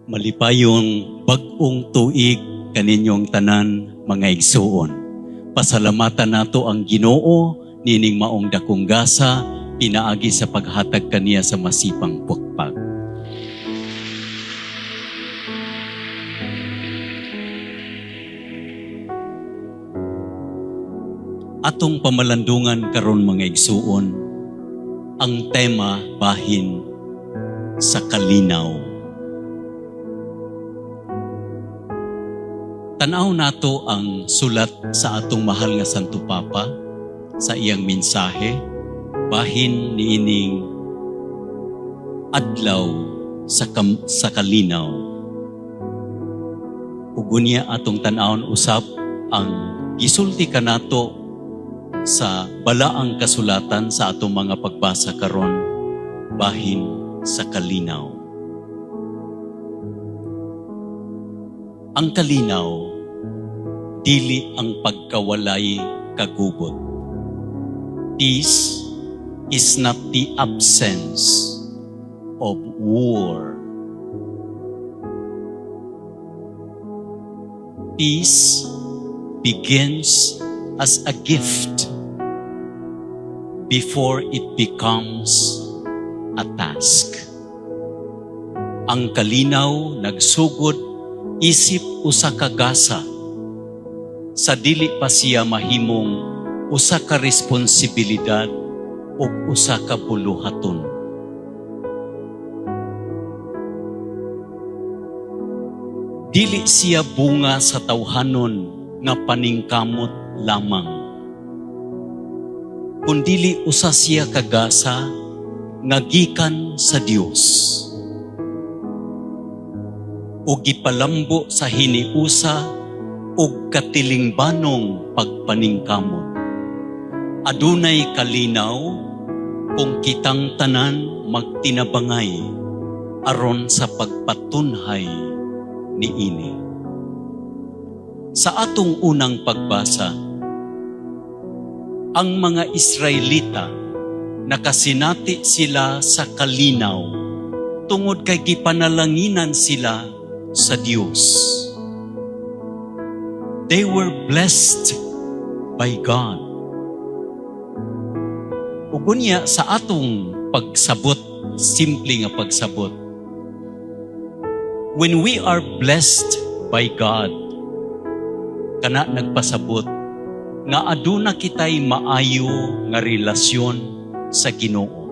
Malipayong bag-ong tuig kaninyong tanan mga igsuon. Pasalamatan nato ang Ginoo nining maong dakong gasa pinaagi sa paghatag kaniya sa masipang pukpag. Atong pamalandungan karon mga igsuon, ang tema bahin sa kalinaw. Tanaw nato ang sulat sa atong mahal nga Santo Papa sa iyang mensahe, bahin niining adlaw sa kalinaw. Ug unya atong tan-awon usab ang gisulti kanato sa balaang kasulatan sa atong mga pagbasa karon, bahin sa kalinaw. Ang kalinaw, dili ang pagkawalay kagubot. Peace is not the absence of war. Peace begins as a gift before it becomes a task. Ang kalinaw nagsugod isip usa ka gasa sa dili pa siya mahimong usa ka responsibilidad o usa ka buluhaton. Dili siya bunga sa tawhanon nga paningkamot lamang, kundili usa siya ka gasa nga gikan sa Dios ug gipalambo sa hiniusa ug katilingbanong pagpaningkamot. Adunay kalinaw kung kitang tanan magtinabangay aron sa pagpatunhay niini. Sa atong unang pagbasa, ang mga Israelita nakasinati sila sa kalinaw tungod kay gipanalanginan sila sa Diyos. They were blessed by God. Ugunya sa atong pagsabot, simple nga pagsabot, when we are blessed by God, kana nagpasabot nga aduna kitay maayo nga relasyon sa Ginoo.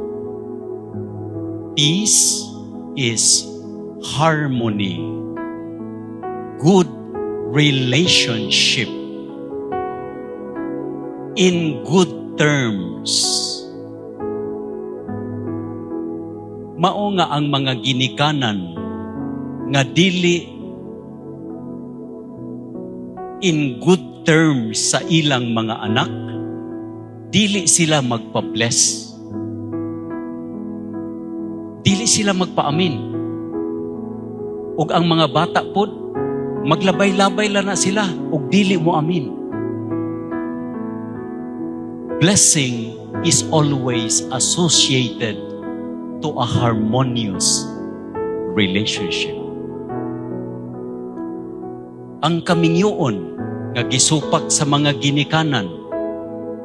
Peace is harmony, good relationship, in good terms. Mao nga ang mga ginikanan nga dili in good terms sa ilang mga anak, dili sila magpa-bless. Dili sila magpa-amin. Ug ang mga bata pod, maglabay-labay lang na sila, ug dili mo amin. Blessing is always associated to a harmonious relationship. Ang kamingyoon nga gisupak sa mga ginikanan,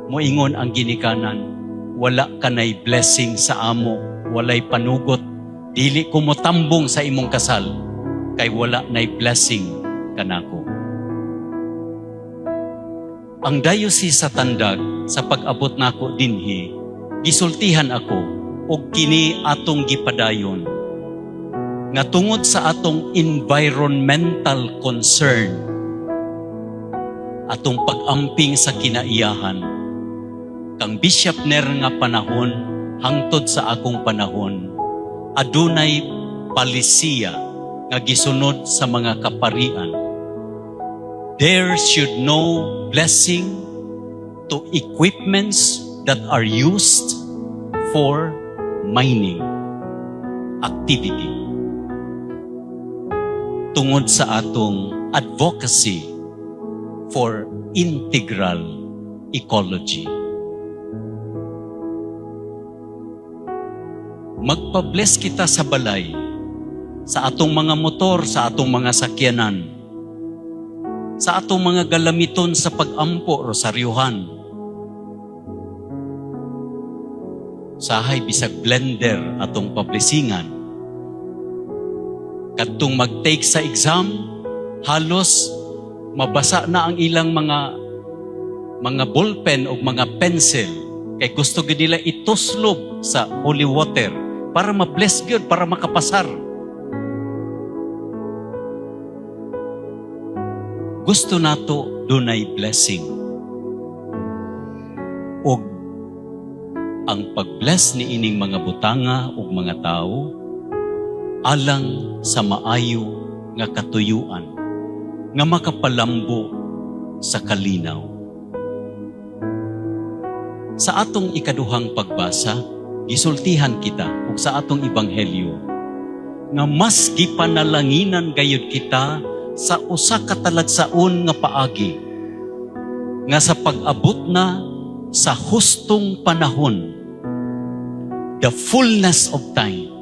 moingon ang ginikanan, wala kanay blessing sa amo, walay panugot, dili ko motambong sa imong kasal, kay wala nay blessing kanako. Ang diocese sa Tandag, sa pag-abot nako dinhi, gisultihan ako og kini atong gipadayon nga tungod sa atong environmental concern, atong pag-amping sa kinaiyahan, kang Bishop Ner nga panahon hangtod sa akong panahon, adunay palisiya nga gisunod sa mga kaparian. There should no blessing to equipments that are used for mining activity. Tungod sa atong advocacy for integral ecology. Magpa-bless kita sa balay sa atong mga motor, sa atong mga sakyanan, sa atong mga galamiton sa pag-ampo, rosaryuhan. Sahay bisag blender atong pablisingan. Kadtong mag-take sa exam, halos mabasa na ang ilang mga ballpen o mga pencil. Kay gusto gid nila ituslob sa holy water para ma-bless gyud, para makapasar. Gusto nato dunay blessing. Og ang pag-bless ni ining mga butanga ug mga tao alang sa maayo nga katuyuan nga makapalambo sa kalinaw. Sa atong ikaduhang pagbasa, gisultihan kita ug sa atong ebanghelyo nga mas gipanalanginan gayud kita sa usa ka talagsaon nga paagi nga sa pag-abot na sa hustong panahon, the fullness of time,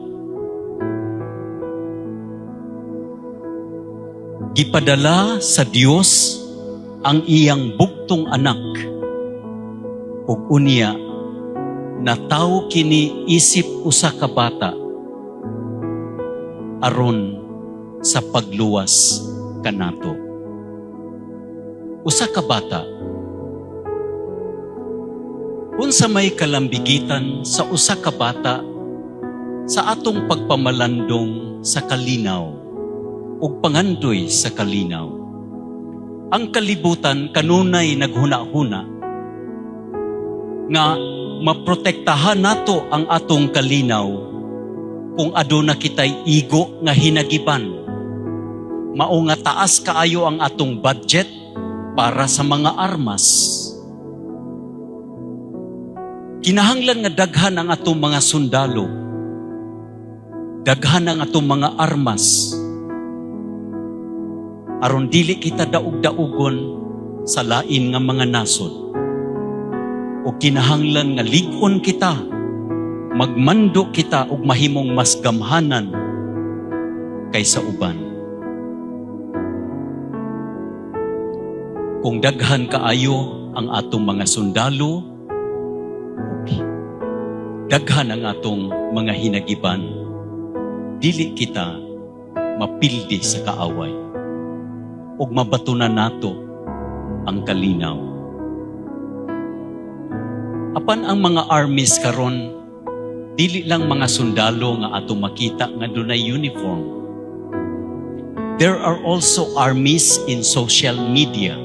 gipadala sa Dios ang iyang bugtong anak ug unya natawo kini isip usa ka bata aron sa pagluwas kanato. Usa ka bata. Unsa may kalambigitan sa usa ka bata sa atong pagpamalandong sa kalinaw ug pangandoy sa kalinaw. Ang kalibutan kanunay naghuna-huna nga maprotektahan nato ang atong kalinaw kung aduna kitay igo nga hinagiban. Mao nga taas kaayo ang atong budget para sa mga armas. Kinahanglan nga daghan ang atong mga sundalo. Daghan ang atong mga armas. Aron dili kita daog-daogon sa lain nga mga nasod. O kinahanglan nga lig-on kita, magmando kita ug mahimong mas gamhanan kaysa uban. Kung daghan kaayo ang atong mga sundalo, daghan ang atong mga hinagiban, dili kita mapildi sa kaaway ug mabatunan nato ang kalinaw. Apan ang mga armies karon, dili lang mga sundalo nga atong makita nga dunay uniform. There are also armies in social media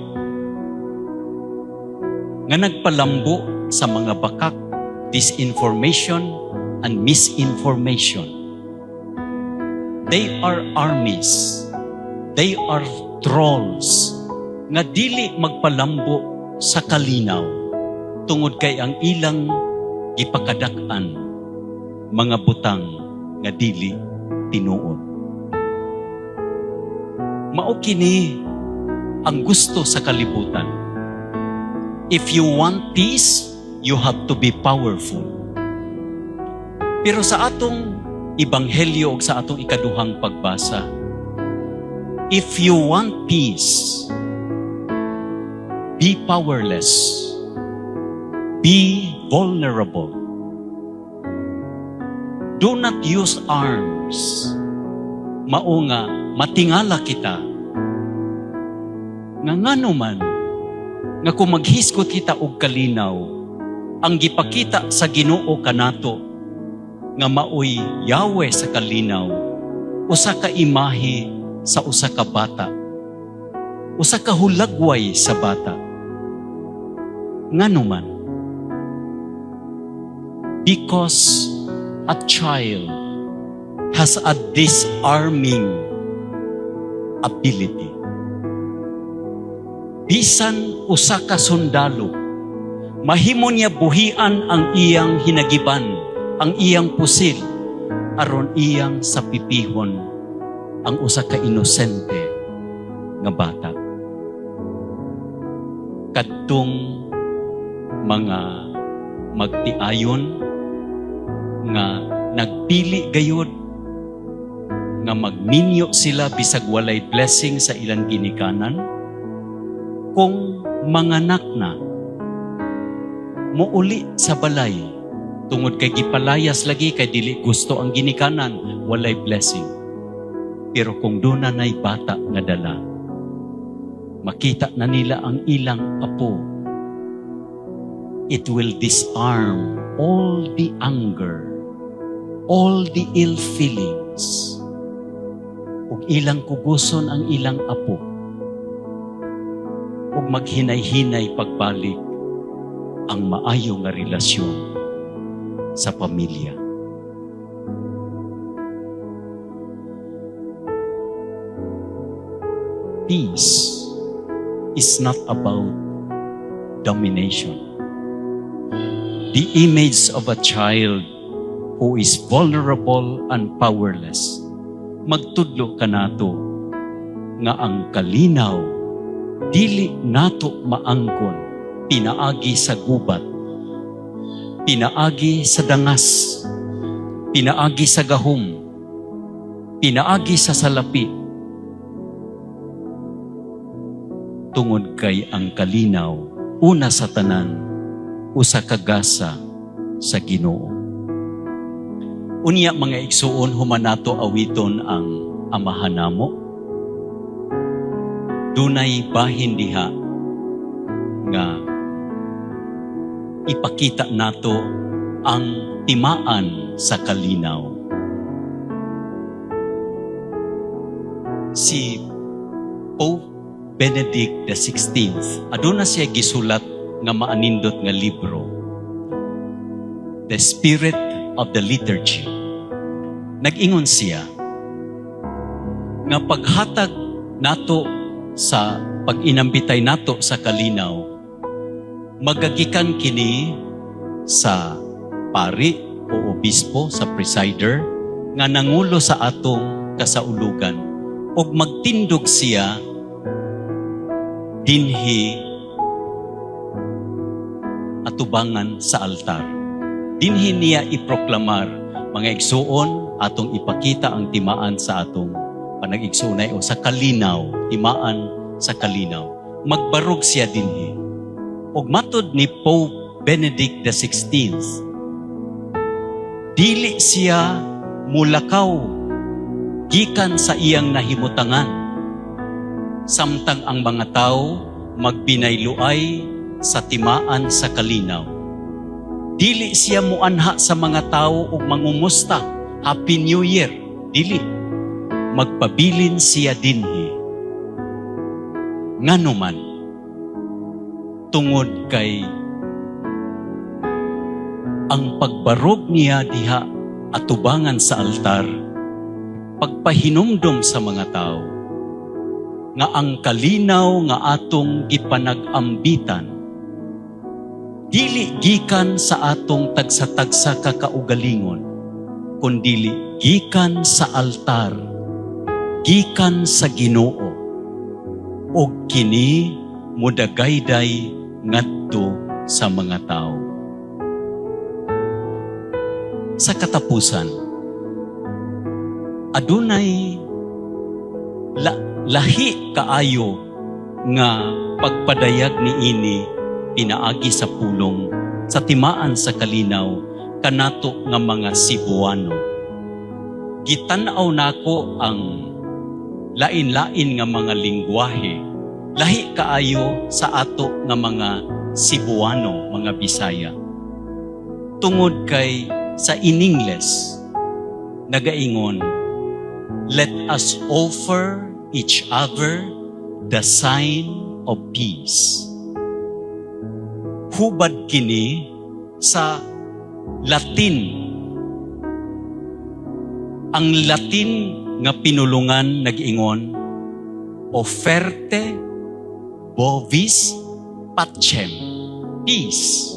nga nagpalambo sa mga bakak, disinformation and misinformation. They are armies. They are trolls nga dili magpalambo sa kalinaw tungod kay ang ilang gipakadak-an mga butang nga dili tinuod. Mao kini ang gusto sa kalibutan. If you want peace, you have to be powerful. Pero sa atong ebanghelyo o sa atong ikaduhang pagbasa, if you want peace, be powerless. Be vulnerable. Do not use arms. Mao nga matingala kita. Nga ngano man nga kung maghisgot kita og kalinaw, ang gipakita sa Ginoo kanato nga maoy Yahweh sa kalinaw, usa ka imahe sa usa ka bata, usa ka hulagway sa bata. Ngano man? Because a child has a disarming ability. Bisan usa ka sundalo, mahimo niya buhian ang iyang hinagiban, ang iyang pusil, aron iyang sapipihon ang usa ka inosente nga bata. Kadtong mga magtiayon nga nagpili gayud nga magminyo sila bisag walay blessing sa ilang ginikanan. Kung manganak na, muuli sa balay, tungod kay gipalayas lagi kay dili gusto ang ginikanan, walay blessing. Pero kung doon na nay bata nga dala, makita na nila ang ilang apo, it will disarm all the anger, all the ill feelings, ug ilang kuguson ang ilang apo, ug maghinay-hinay pagbalik ang maayo nga relasyon sa pamilya. Peace is not about domination. The image of a child who is vulnerable and powerless. Magtudlo ka nato nga ang kalinaw dili nato maangkon pinaagi sa gubat, pinaagi sa dangas, pinaagi sa gahom, pinaagi sa salapi. Tungod kay ang kalinaw, una sa tanan, usa ka gasa sa Ginoo. Unya mga igsuon, humanato awiton ang amahan namo. Dunay bahin diha nga ipakita nato ang timaan sa kalinaw. Si Pope Benedict XVI, aduna siya gisulat nga maanindot nga libro, The Spirit of the Liturgy. Nag-ingon siya nga paghatag nato sa pag-inambitay nato sa kalinaw, magagikan kini sa pari o obispo, sa presider nga nangulo sa atong kasaulugan, ug magtindog siya dinhi atubangan sa altar. Dinhi niya iproklamar, mga igsuon, atong ipakita ang timaan sa atong panag-igsuonay o sa kalinaw, timaan sa kalinaw. Magbarog siya dinhi. Ug matod ni Pope Benedict XVI, dili siya mulakaw gikan sa iyang nahimutangan, samtang ang mga tao magbinayluay sa timaan sa kalinaw. Dili siya muanha sa mga tao ug mangumusta, Happy New Year. Dili. Magpabilin siya dinhi. Ngano man, tungod kay ang pagbarog niya diha atubangan sa altar, pagpahinumdom sa mga tao, nga ang kalinaw nga atong gipanag-ambitan, dili gikan sa atong tagsa-tagsa kakaugalingon, kundili gikan sa altar, gikan sa Ginoo, ug kini mudagayday ngadto sa mga tao. Sa katapusan, adunay lahi kaayo nga pagpadayag ni ini pinaagi sa pulong sa timaan sa kalinaw kanato nga mga Cebuano. Gitan-aw nako ang lain-lain nga mga lingwahe, lahi kaayo sa ato nga mga Cebuano, mga Bisaya. Tungod kay sa in-Ingles nagaingon, let us offer each other the sign of peace. Hubad kini sa Latin. Ang Latin nga pinulungan nag-ingon, offerte bovis pacem, peace.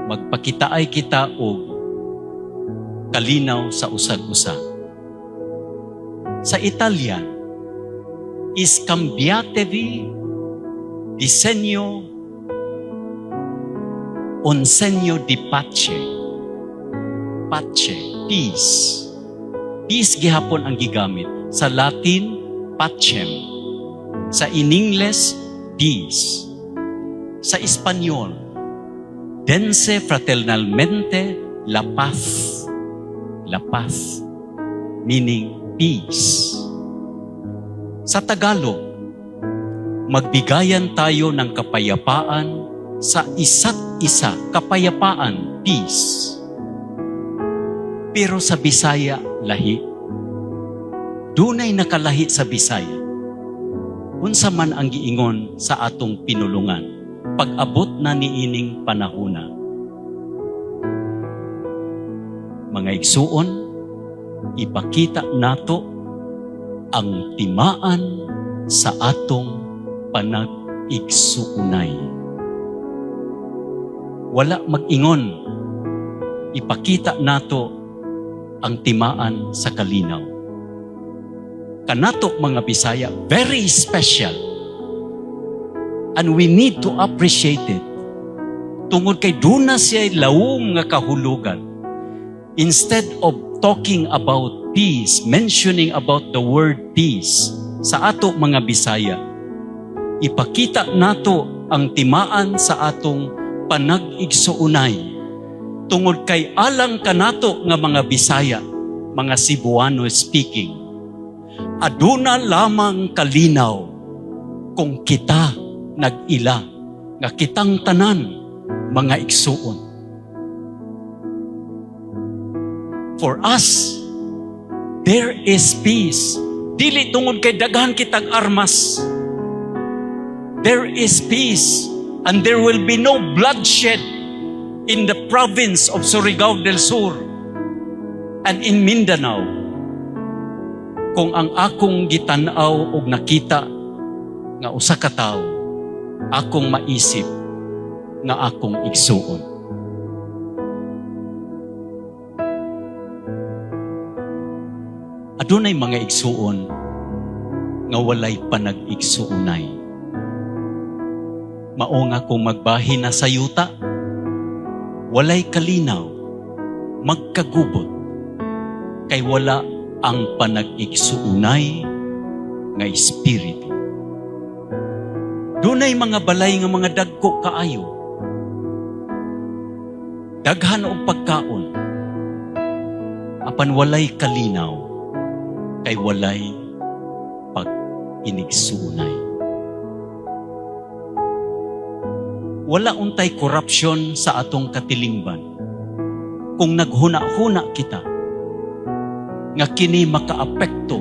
Magpakitaay kita og kalinaw sa usag-usa. Sa Italian, is cambiatevi di segno un segno di pace. Pace, peace. Peace gihapon ang gigamit. Sa Latin, pacem. Sa Ingles, peace. Sa Espanyol, dense fraternalmente la paz. La paz, meaning peace. Sa Tagalog, magbigayan tayo ng kapayapaan sa isa't isa. Kapayapaan, peace. Pero sa Bisaya, lahi. Dunay nakalahi sa Bisaya. Unsa man ang giingon sa atong pinulungan, pag-abot na niining panahona. Mga igsuon, ipakita nato ang timaan sa atong panag-igsuunay. Wala mag-ingon, ipakita nato ang timaan sa kalinaw. Kanato mga Bisaya, very special. And we need to appreciate it. Tungod kay duna siya lawom nga kahulugan. Instead of talking about peace, mentioning about the word peace, sa ato mga Bisaya, ipakita nato ang timaan sa atong panag-igsuunay. Tungod kay alang kanato nga mga Bisaya, mga Cebuano speaking, aduna lamang kalinaw kung kita nag-ila nga kitang tanan mga igsuon. For us, there is peace. Dili tungod kay daghan kitag armas. There is peace and there will be no bloodshed in the province of Surigao del Sur and in Mindanao. Kung ang akong gitanaw og nakita nga usa ka tawo, akong maisip nga akong igsuon. Adunay mga igsuon nga walay panag-igsuunay. Mao nga kung magbahin na sa yuta, walay kalinaw, magkagubot, kay wala ang panag-igsuunay nga espiritu. Dunay mga balay nga mga dagko kaayo. Daghan og pagkaon. Apan walay kalinaw, kay walay pag-inigsuunay. Wala untay korupsyon sa atong katilingban. Kung naghuna-huna kita, nga kini makaapekto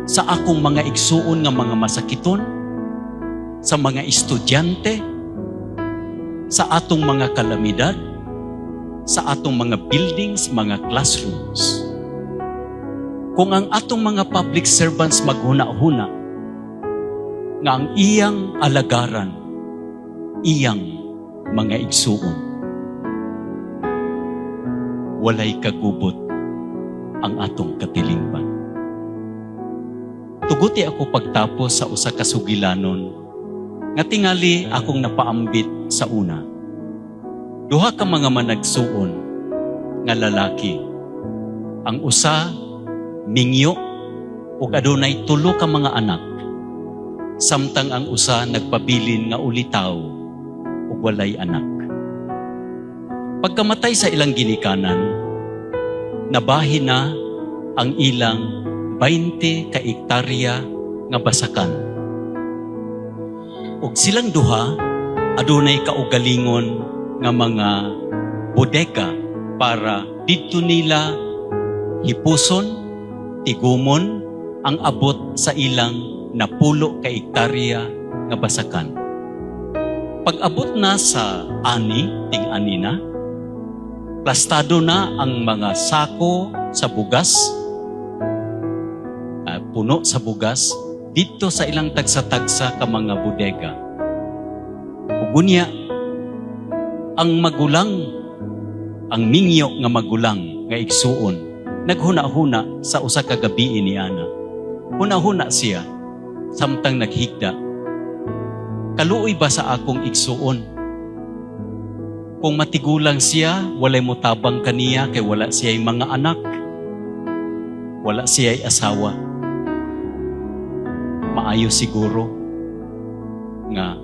sa akong mga igsuon nga mga masakiton, sa mga estudyante, sa atong mga kalamidad, sa atong mga buildings, mga classrooms. Kung ang atong mga public servants maghuna-huna, nga ang iyang alagaran, iyang mga igsuon, walay kagubot ang atong katilingban. Tuguti ako pagtapos sa usa ka sugilanon nga tingali akong napaambit sa una. Duha ka mga managsuon nga lalaki. Ang usa mingyo ug adunay 3 ka mga anak. Samtang ang usa nagpabilin nga ulitaw ug walay anak. Pagkamatay sa ilang ginikanan, nabahin na ang ilang 20 ka hektarya nga basakan. Ug silang duha adunay kaugalingon nga mga bodega para didto nila hipuson, tigumon ang abot sa ilang napulo ka hektarya nga basakan. Pag-abot na sa ting-ani na, plastado na ang mga sako sa bugas, puno sa bugas, dito sa ilang tagsa-tagsa ka mga bodega. Ugunya, ang magulang, ang mingyo nga magulang nga igsuon, naghuna-huna sa usa ka gabi ni ana. Huna-huna siya, samtang naghigda. Kaluoy ba sa akong igsuon? Kung matigulang siya, walay mo tabang kaniya kay wala siya'y mga anak. wala siya'y asawa. Maayo siguro nga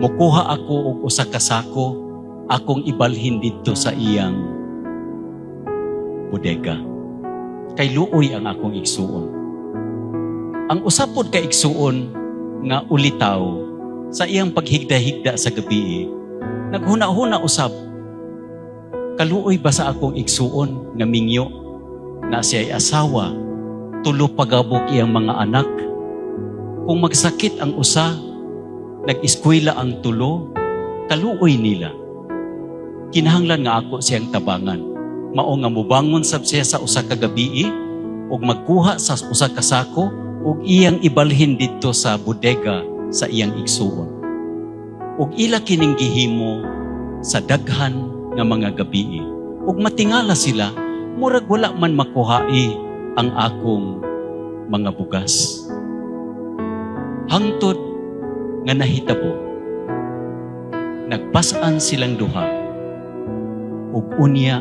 mukuha ako og usa ka sako akong ibalhin didto sa iyang bodega. Kay luoy ang akong igsuon. Ang usapod ka igsuon nga ulitaw sa iyang paghigda-higda sa gabi, naghuna-huna usab. Kaluoy ba sa akong igsuon nga mingyo na siya'y asawa, tulo pagabok iyang mga anak? Kung magsakit ang usa, nag-eskwela ang tulo, kaluoy nila. Kinahanglan nga ako siyang tabangan. Mao nga mubangon sab siya sa usa ka gabi ug magkuha sa usa ka sako ug iyang ibalhin didto sa bodega sa iyang igsuon. Ug ila kining gihimo sa daghan nga mga gabi. Ug matingala sila, murag wala man makuhai ang akong mga bugas. Hangtod nga nahitabo, nagpasaan silang duha, ug unya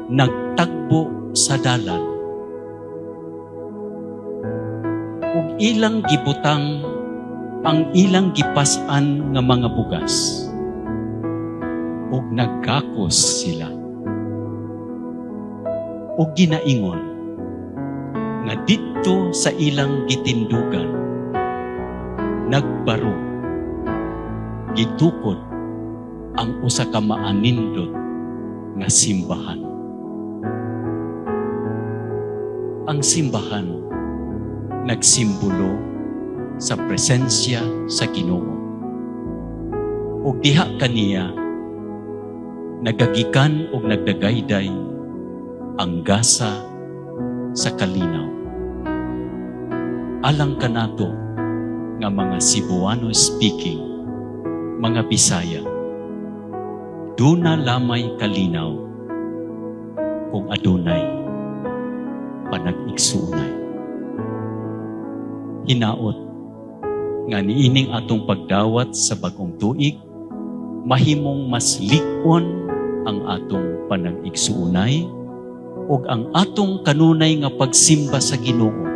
nagtagbo sa dalan. Ug ilang gibutang ang ilang gipasan nga mga bugas. Ug nagkakos sila. Ug ginaingon nga didto sa ilang gitindugan nagbaro gitukod ang usa ka maanindot nga simbahan. Ang simbahan nagsimbolo sa presensya sa Ginoo. Ug diha kaniya nagagikan ug nagdagayday ang gasa sa kalinaw. Alang kanato nga mga Cebuano speaking, mga Bisaya, duna lamay kalinaw kung adunay panag-igsuunay. Hinaot nga niining atong pagdawat sa bagong tuig, mahimong mas lik-on ang atong panag-igsuunay ug ang atong kanunay nga pagsimba sa Ginoo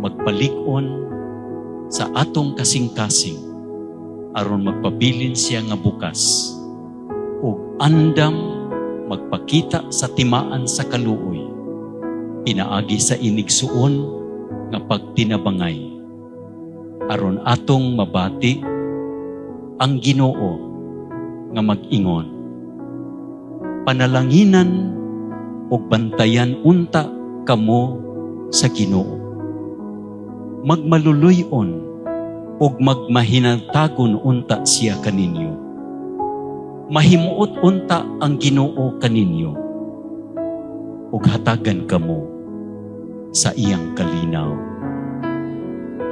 magpalig-on sa atong kasing-kasing aron magpabilin siya nga bukas ug andam magpakita sa timaan sa kaluoy pinaagi sa inigsuon nga pagtinabangay aron atong mabati ang Ginoo nga mag-ingon. Panalanginan o bantayan unta kamo sa Ginoo. Magmaluluyon o magmahinantagon unta siya kaninyo. Mahimuot unta ang Ginoo kaninyo. Ug hatagan kamo sa iyang kalinaw.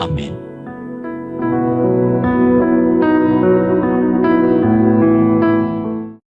Amen.